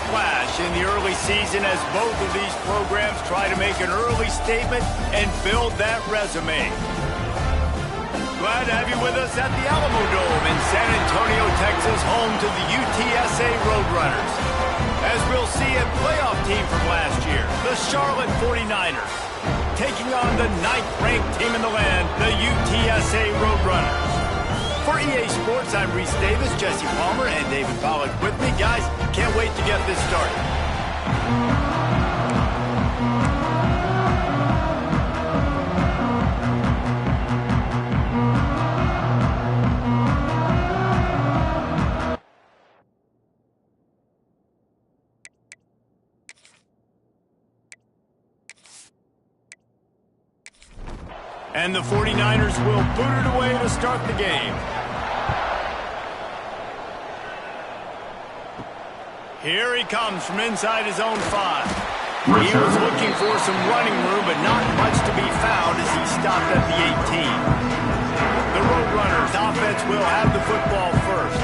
splash in the early season as both of these programs try to make an early statement and build that resume. Glad to have you with us at the Alamo Dome in San Antonio, Texas, home to the UTSA Roadrunners. As we'll see a playoff team from last year, the Charlotte 49ers, taking on the 9th-ranked team in the land, the UTSA Roadrunners. For EA Sports, I'm Reese Davis, Jesse Palmer, and David Pollack with me. Guys, can't wait to get this started. And the 49ers will boot it away to start the game. Here he comes from inside his own 5. He was looking for some running room, but not much to be found as he stopped at the 18. The Roadrunners offense will have the football first.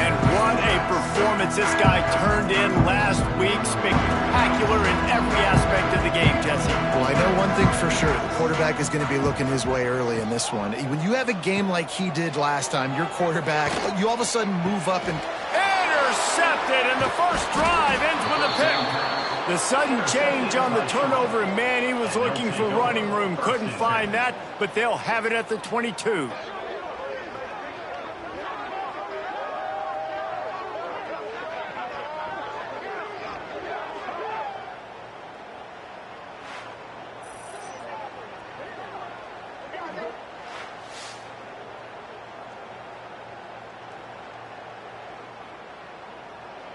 And what a performance this guy turned in last week. Spectacular in every aspect of the game, Jesse. Well, I know one thing for sure. The quarterback is going to be looking his way early in this one. When you have a game like he did last time, your quarterback, you all of a sudden move up and... Intercepted, and the first drive ends with a pick. The sudden change on the turnover, and man, he was looking for running room. Couldn't find that, but they'll have it at the 22.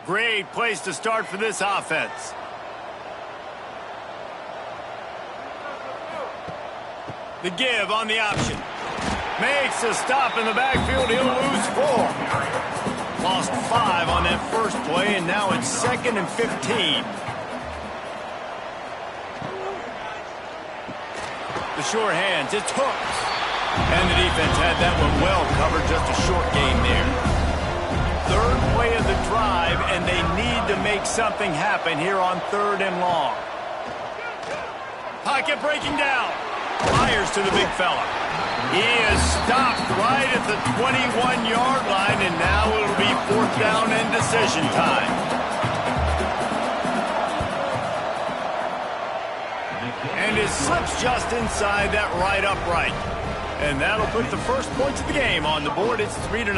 Great place to start for this offense. The give on the option. Makes a stop in the backfield. He'll lose 4. Lost 5 on that first play, and now it's 2nd and 15. The short hands. It's Hooks. And the defense had that one well covered. Just a short gain there. 3rd play of the drive, and they need to make something happen here on 3rd and long. Pocket breaking down. Fires to the big fella. He is stopped right at the 21-yard line, and now it'll be 4th down and decision time. And it slips just inside that right upright. And that'll put the first points of the game on the board. It's 3-0.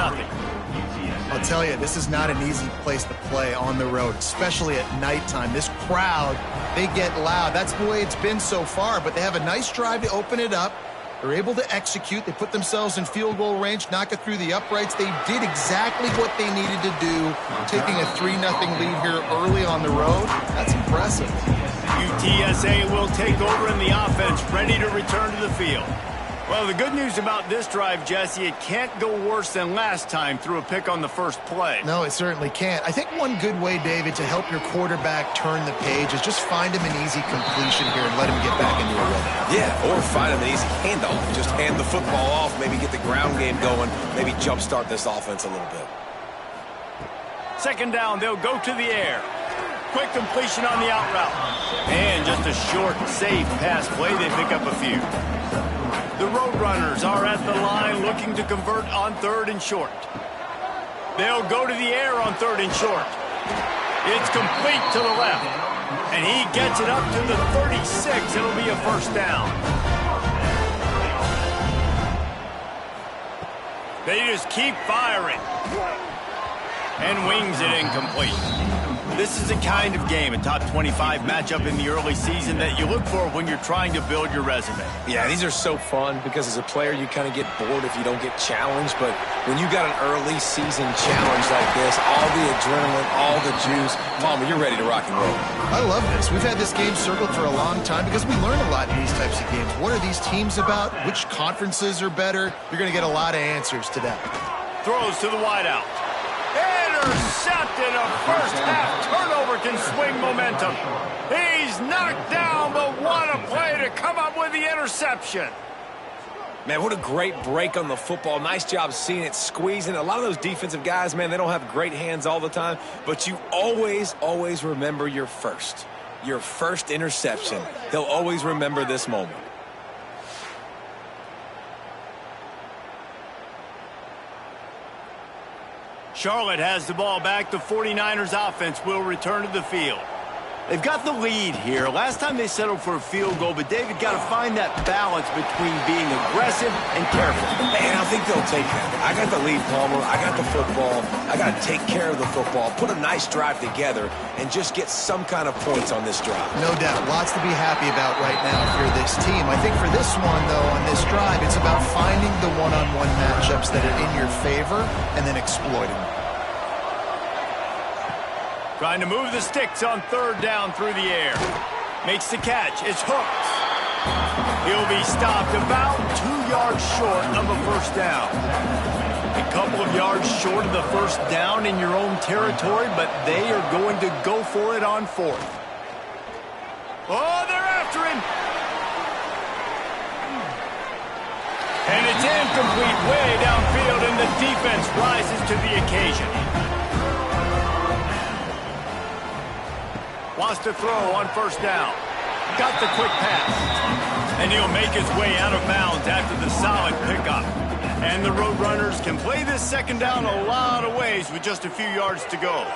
I'll tell you, this is not an easy place to play on the road, especially at nighttime. This crowd, they get loud. That's the way it's been so far, but they have a nice drive to open it up. They're able to execute. They put themselves in field goal range, knock it through the uprights. They did exactly what they needed to do, taking a 3-0 lead here early on the road. That's impressive. UTSA will take over in the offense, ready to return to the field. Well, the good news about this drive, Jesse, it can't go worse than last time through a pick on the first play. No, it certainly can't. I think one good way, David, to help your quarterback turn the page is just find him an easy completion here and let him get back into a rhythm. Yeah, or find him an easy handoff. Just hand the football off, maybe get the ground game going, maybe jumpstart this offense a little bit. 2nd down, they'll go to the air. Quick completion on the out route. And just a short, safe pass play. They pick up a few. The Roadrunners are at the line looking to convert on 3rd and short. They'll go to the air on 3rd and short. It's complete to the left. And he gets it up to the 36. It'll be a 1st down. They just keep firing. And wings it incomplete. This is the kind of game, a top 25 matchup in the early season that you look for when you're trying to build your resume. Yeah, these are so fun because as a player, you kind of get bored if you don't get challenged. But when you got an early season challenge like this, all the adrenaline, all the juice, Palmer, you're ready to rock and roll. I love this. We've had this game circled for a long time because we learn a lot in these types of games. What are these teams about? Which conferences are better? You're going to get a lot of answers to that. Throws to the wideout. Intercepted. A first-half turnover can swing momentum. He's knocked down, but what a play to come up with the interception. Man, what a great break on the football. Nice job seeing it, squeezing. A lot of those defensive guys, man, they don't have great hands all the time, but you always remember your first interception. They'll always remember this moment. Charlotte has the ball back. The 49ers offense will return to the field. They've got the lead here. Last time they settled for a field goal, but David got to find that balance between being aggressive and careful. And I think they'll take that. I got the lead, Palmer. I got the football. I got to take care of the football, put a nice drive together, and just get some kind of points on this drive. No doubt. Lots to be happy about right now if you're this team. I think for this one, though, on this drive, it's about finding the one-on-one matchups that are in your favor and then exploiting them. Trying to move the sticks on third down through the air. Makes the catch. It's hooked. He'll be stopped about 2 yards short of a first down. A couple of yards short of the first down in your own territory, but they are going to go for it on fourth. Oh, they're after him. And it's incomplete way downfield, and the defense rises to the occasion. Wants to throw on first down. Got the quick pass. And he'll make his way out of bounds after the solid pickup. And the Roadrunners can play this second down a lot of ways with just a few yards to go.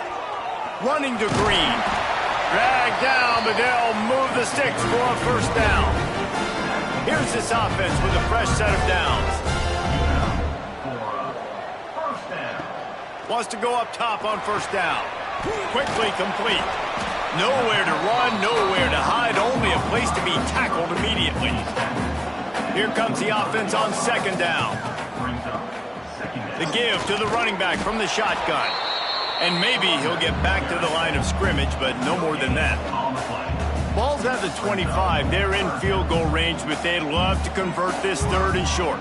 Running to Green. Dragged down, but they'll move the sticks for a first down. Here's this offense with a fresh set of downs. Wants to go up top on first down. Quickly complete. Nowhere to run, nowhere to hide, only a place to be tackled immediately. Here comes the offense on second down. The give to the running back from the shotgun. And maybe he'll get back to the line of scrimmage, but no more than that. Ball's at the 25. They're in field goal range, but they'd love to convert this third and short.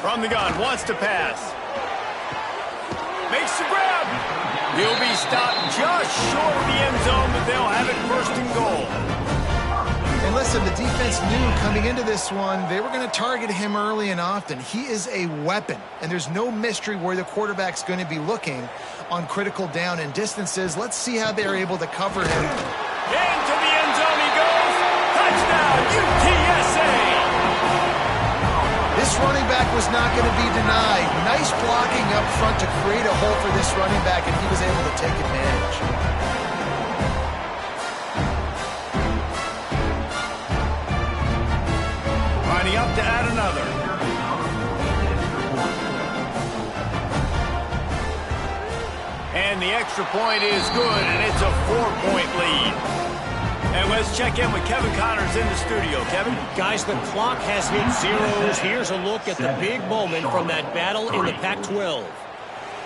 From the gun, wants to pass. Makes the grab. He'll be stopped just short of the end zone, but they'll have it first and goal. And listen, the defense knew coming into this one, they were going to target him early and often. He is a weapon, and there's no mystery where the quarterback's going to be looking on critical down and distances. Let's see how they're able to cover him. Into the end zone he goes. Touchdown, UTSA! This running back was not going to be denied. Nice blocking up front to create a hole for this running back, and he was able to take advantage. Lining up to add another. And the extra point is good, and it's a 4-point lead. And let's check in with Kevin Connors in the studio. Kevin? Guys, the clock has hit zeros. Here's a look at the big moment from that battle in the Pac-12.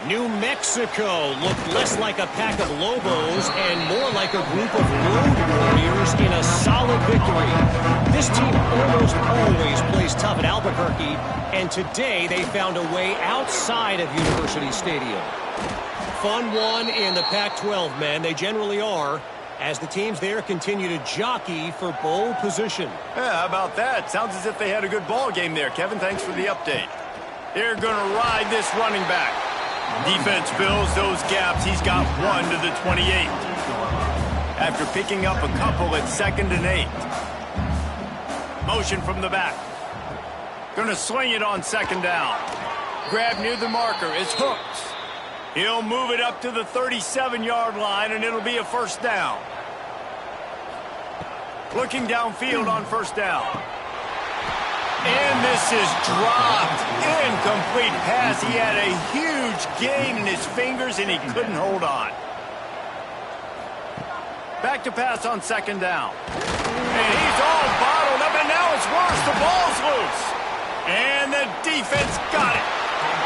New Mexico looked less like a pack of Lobos and more like a group of road warriors in a solid victory. This team almost always plays tough at Albuquerque, and today they found a way outside of University Stadium. Fun one in the Pac-12, man. They generally are, as the teams there continue to jockey for bowl position. Yeah, how about that? Sounds as if they had a good ball game there. Kevin, thanks for the update. They're going to ride this running back. Defense fills those gaps. He's got one to the 28. After picking up a couple at 2nd and 8. Motion from the back. Going to sling it on 2nd down. Grab near the marker. It's hooked. He'll move it up to the 37-yard line, and it'll be a first down. Looking downfield on first down. And this is dropped. Incomplete pass. He had a huge gain in his fingers, and he couldn't hold on. Back to pass on 2nd down. And he's all bottled up, and now it's worse. The ball's loose. And the defense got it.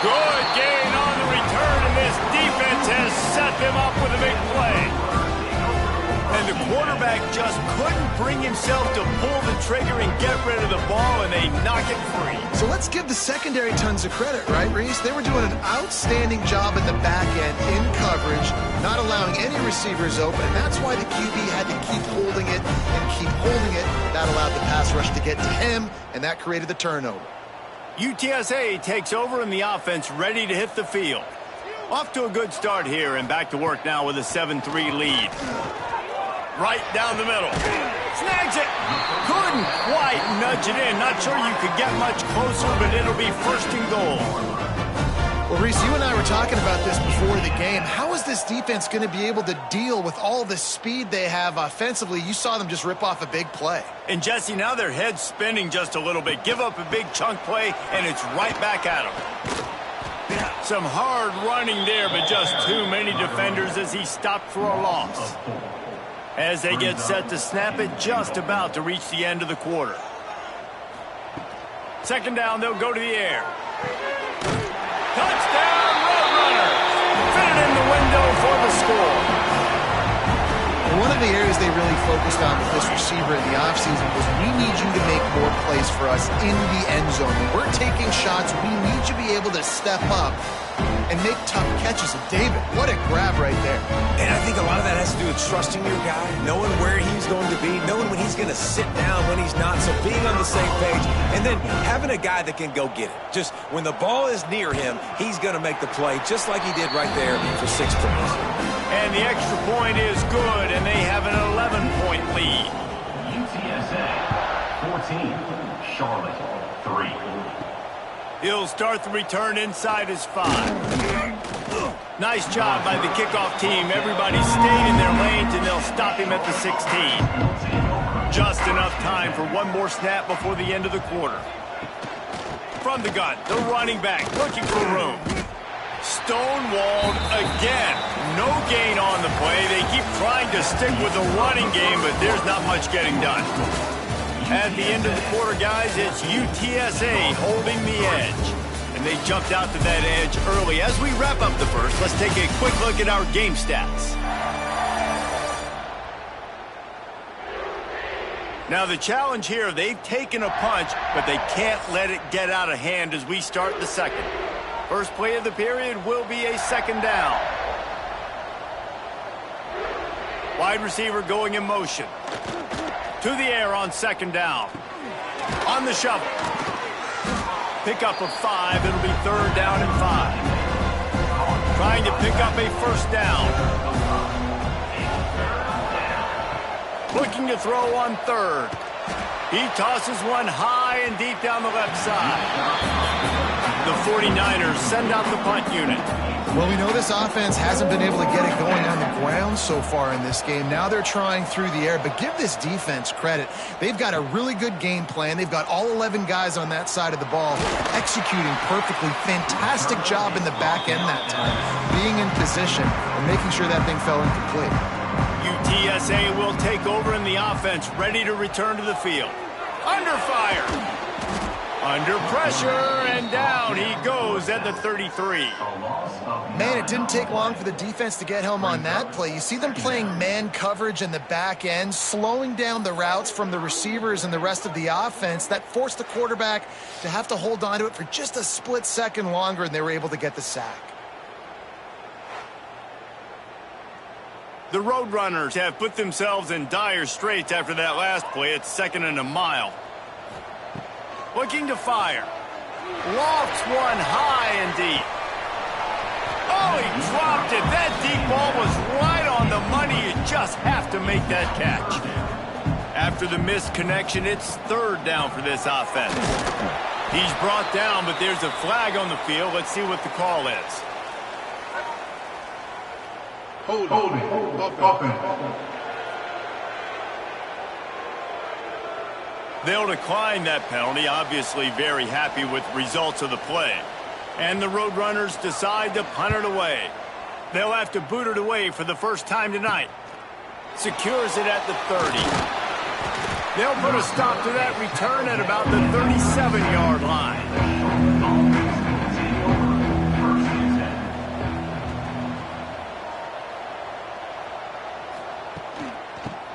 Good gain on the return, and this defense has set them up with a big play. And the quarterback just couldn't bring himself to pull the trigger and get rid of the ball, and they knock it free. So let's give the secondary tons of credit, right, Reese? They were doing an outstanding job in the back end in coverage, not allowing any receivers open, and that's why the QB had to keep holding it and keep holding it. That allowed the pass rush to get to him, and that created the turnover. UTSA takes over and the offense ready to hit the field. Off to a good start here and back to work now with a 7-3 lead. Right down the middle. Snags it. Couldn't quite nudge it in. Not sure you could get much closer, but it'll be first and goal. Well, Reese, you and I were talking about this before the game. How is this defense going to be able to deal with all the speed they have offensively? You saw them just rip off a big play. And, Jesse, now their head's spinning just a little bit. Give up a big chunk play, and it's right back at them. Some hard running there, but just too many defenders as he stopped for a loss. As they get set to snap it, just about to reach the end of the quarter. Second down, they'll go to the air. Touchdown, Roadrunners! Fit it in the window for the score. And one of the areas they really focused on with this receiver in the offseason was we need you to make more plays for us in the end zone. When we're taking shots, we need you to be able to step up and make tough catches. And David, what a grab right there. And I think a lot of that has to do with trusting your guy, knowing where he's going to be, knowing when he's going to sit down, when he's not, so being on the same page, and then having a guy that can go get it. Just when the ball is near him, he's going to make the play just like he did right there for 6 points. And the extra point is good, and they have an 11-point lead. UTSA 14, Charlotte 3. He'll start the return inside his 5. Nice job by the kickoff team. Everybody stayed in their lanes, and they'll stop him at the 16. Just enough time for one more snap before the end of the quarter. From the gun, the running back looking for room. Stonewalled again. No gain on the play. They keep trying to stick with the running game, but there's not much getting done. At the end of the quarter, guys, it's UTSA holding the edge. And they jumped out to that edge early. As we wrap up the first, let's take a quick look at our game stats. Now the challenge here, they've taken a punch, but they can't let it get out of hand as we start the second. First play of the period will be a second down. Wide receiver going in motion. To the air on second down. On the shovel. Pick up a 5. It'll be third down and 5. Trying to pick up a first down. Looking to throw on third. He tosses one high and deep down the left side. The 49ers send out the punt unit. Well, we know this offense hasn't been able to get it going on the ground so far in this game. Now they're trying through the air, but give this defense credit. They've got a really good game plan. They've got all 11 guys on that side of the ball executing perfectly. Fantastic job in the back end that time, being in position and making sure that thing fell incomplete. UTSA will take over in the offense, ready to return to the field. Under fire. Under pressure, and down he goes at the 33. Man, it didn't take long for the defense to get home on that play. You see them playing man coverage in the back end, slowing down the routes from the receivers and the rest of the offense. That forced the quarterback to have to hold on to it for just a split second longer, and they were able to get the sack. The Roadrunners have put themselves in dire straits after that last play. It's second and a mile. Looking to fire. Lofts one high and deep. Oh, he dropped it. That deep ball was right on the money. You just have to make that catch. After the missed connection, it's third down for this offense. He's brought down, but there's a flag on the field. Let's see what the call is. Holding. Offense. They'll decline that penalty, obviously very happy with results of the play. And the Roadrunners decide to punt it away. They'll have to boot it away for the first time tonight. Secures it at the 30. They'll put a stop to that return at about the 37-yard line.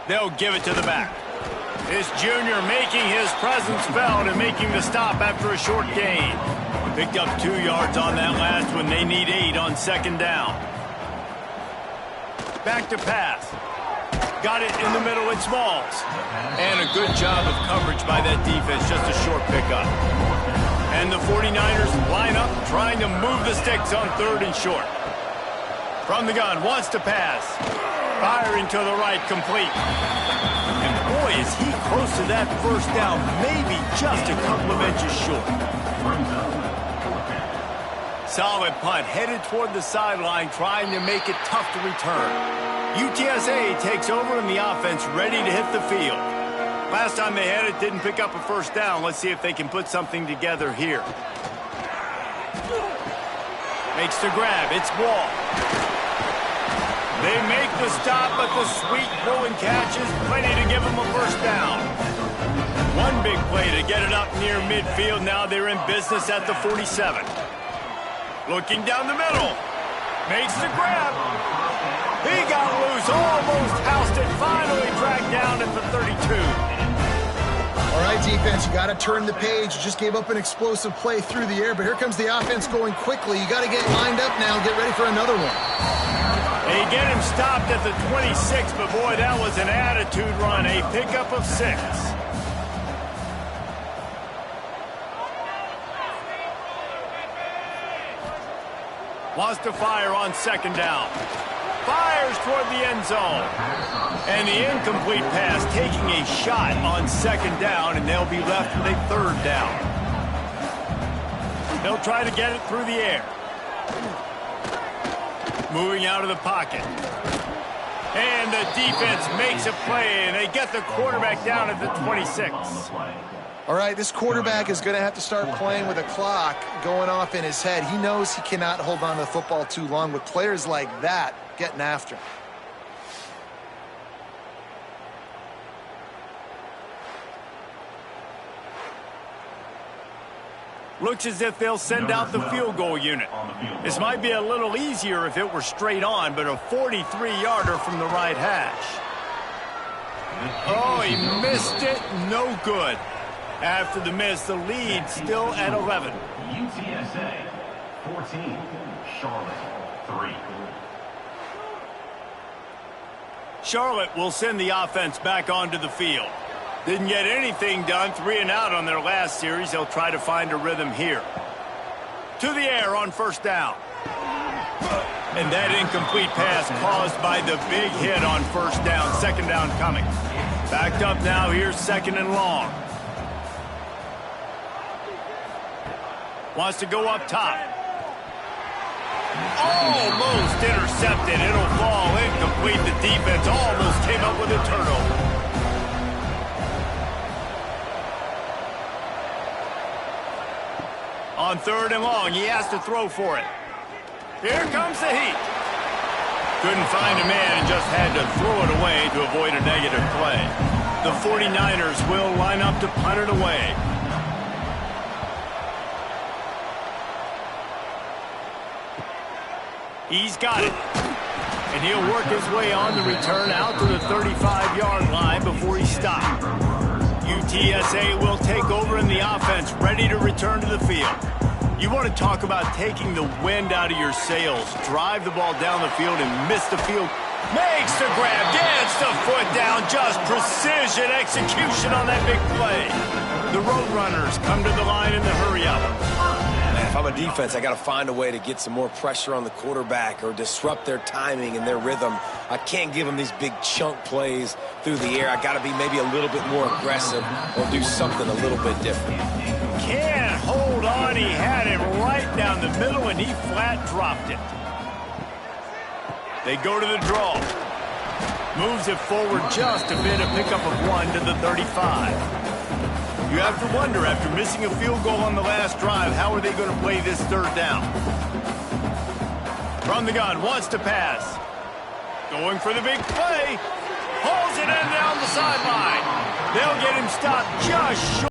They'll give it to the back. This junior making his presence felt and making the stop after a short gain. Picked up 2 yards on that last one. They need 8 on second down. Back to pass. Got it in the middle with Smalls. And a good job of coverage by that defense. Just a short pickup. And the 49ers line up, trying to move the sticks on 3rd and short. From the gun, wants to pass. Firing to the right, complete. And boy, is he close to that first down, maybe just a couple of inches short. Solid punt, headed toward the sideline, trying to make it tough to return. UTSA takes over in the offense, ready to hit the field. Last time they had it, didn't pick up a first down. Let's see if they can put something together here. Makes the grab, it's Wall. They make the stop, but the sweet throw and catch is plenty to give them a first down. One big play to get it up near midfield. Now they're in business at the 47. Looking down the middle. Makes the grab. He got loose, almost housed it, finally dragged down at the 32. All right, defense, you got to turn the page. You just gave up an explosive play through the air, but here comes the offense going quickly. You got to get lined up now, get ready for another one. They get him stopped at the 26, but boy, that was an attitude run, a pickup of 6. Wants to fire on 2nd down. Fires toward the end zone. And the incomplete pass taking a shot on 2nd down, and they'll be left with a 3rd down. They'll try to get it through the air. Moving out of the pocket. And the defense makes a play, and they get the quarterback down at the 26. All right, this quarterback is going to have to start playing with a clock going off in his head. He knows he cannot hold on to the football too long with players like that getting after him. Looks as if they'll send out the field goal unit. This might be a little easier if it were straight on, but a 43-yarder from the right hash. Oh, he missed it. No good. After the miss, the lead still at 11. UTSA 14, Charlotte 3. Charlotte will send the offense back onto the field. Didn't get anything done, 3 and out on their last series. They'll try to find a rhythm here. To the air on 1st down. And that incomplete pass caused by the big hit on 1st down. 2nd down coming. Backed up now, here's 2nd and long. Wants to go up top. Almost intercepted. It'll fall incomplete. The defense almost came up with a turnover. On 3rd and long, he has to throw for it. Here comes the heat. Couldn't find a man and just had to throw it away to avoid a negative play. The 49ers will line up to punt it away. He's got it. And he'll work his way on the return out to the 35-yard line before he's stopped. UTSA will take over in the offense, ready to return to the field. You want to talk about taking the wind out of your sails. Drive the ball down the field and miss the field. Makes the grab, gets the foot down, just precision execution on that big play. The Roadrunners come to the line in the hurry-up. If I'm a defense, I got to find a way to get some more pressure on the quarterback or disrupt their timing and their rhythm. I can't give them these big chunk plays through the air. I got to be maybe a little bit more aggressive or do something a little bit different. Can't hold on. He had it right down the middle, and he flat dropped it. They go to the draw. Moves it forward just a bit, a pickup of 1 to the 35. You have to wonder, after missing a field goal on the last drive, how are they going to play this 3rd down? From the gun, wants to pass. Going for the big play. Hauls it in down the sideline. They'll get him stopped just short.